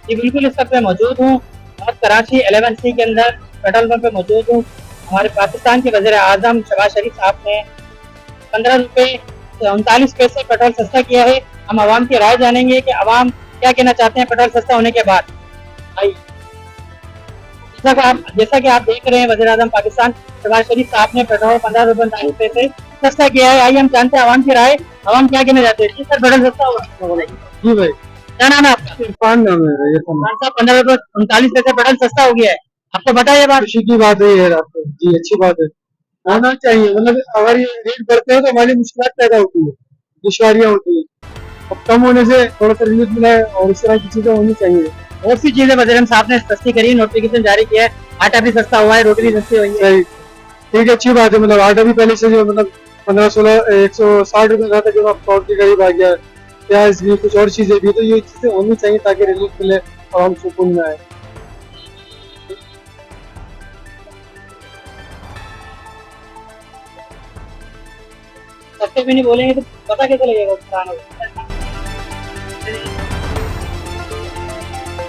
जी बिल्कुल, इस वक्त मैं मौजूद हूँ और कराची 11C के अंदर पेट्रोल पंप पे मौजूद हूँ। हमारे पाकिस्तान के वज़ीर आज़म शहबाज शरीफ साहब ने 15 रुपए 39 पैसे पेट्रोल सस्ता किया है। हम आवाम की राय जानेंगे कि आवाम क्या कहना चाहते हैं पेट्रोल सस्ता होने के बाद। आइए, जैसा कि आप देख रहे हैं, वज़ीर आज़म पाकिस्तान शहबाज शरीफ साहब ने पेट्रोल 15 रुपए 39 पैसे सस्ता किया है। आइए हम जानते हैं आवाम की राय, आवाम क्या कहना चाहते हैं। जी सर, पेट्रोल सस्ता हुआ? जी भाई, क्या नाम है आपका? इरफान नाम है मेरा, इरफान। खान साहब, 15 रुपए 39 पैसे पेट्रोल सस्ता हो गया है, आपको पता है ये बात? खुशी की बात है यार, आपको जी अच्छी बात है, होना चाहिए। मतलब अगर ये रेट बढ़ते हैं तो हमारी मुश्किल पैदा होती है, दुश्वारियाँ होती है। अब कम होने से थोड़ा सा रिलीफ मिला है और इस तरह की चीजें होनी चाहिए। बहुत सी चीजें वज़ीर साहब ने सस्ती करी है, नोटिफिकेशन जारी किया है, आटा भी सस्ता हुआ है, रोटी भी सस्ती हुई है। सही, ठीक है, अच्छी बात है। मतलब आटा भी पहले से जो मतलब 15-16-160 रुपए का था, जो अब 100 के करीब आ गया है। प्याज भी, कुछ और चीजें भी, तो ये चीजें होनी चाहिए ताकि रिलीफ मिले और हम सुकून में आए। सस्ते भी नहीं बोलेंगे तो पता कैसे लगेगा किसान को?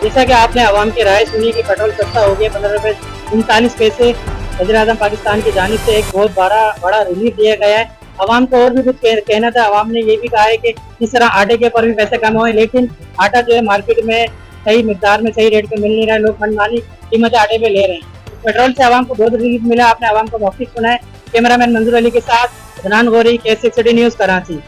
जैसा कि आपने आवाम की राय सुनी कि पेट्रोल सस्ता हो गया, 15 रुपए 39 पैसे वज़ीर आज़म पाकिस्तान की जानिब से एक बहुत बड़ा रिलीफ दिया गया है। आवाम को और भी कुछ कहना था। आवाम ने ये भी कहा है कि इस तरह आटे के ऊपर भी पैसे कम हुए, लेकिन आटा जो है मार्केट में सही मिकदार में सही रेट पे मिल नहीं रहा है, लोग मनमानी कीमत आटे पे ले रहे हैं। पेट्रोल से आवाम को बहुत रिलीफ मिला। आपने आवाम को मौखिक सुना है। कैमरामैन मंजूर अली के साथ Adnan Gauri, K6 city news, Karachi.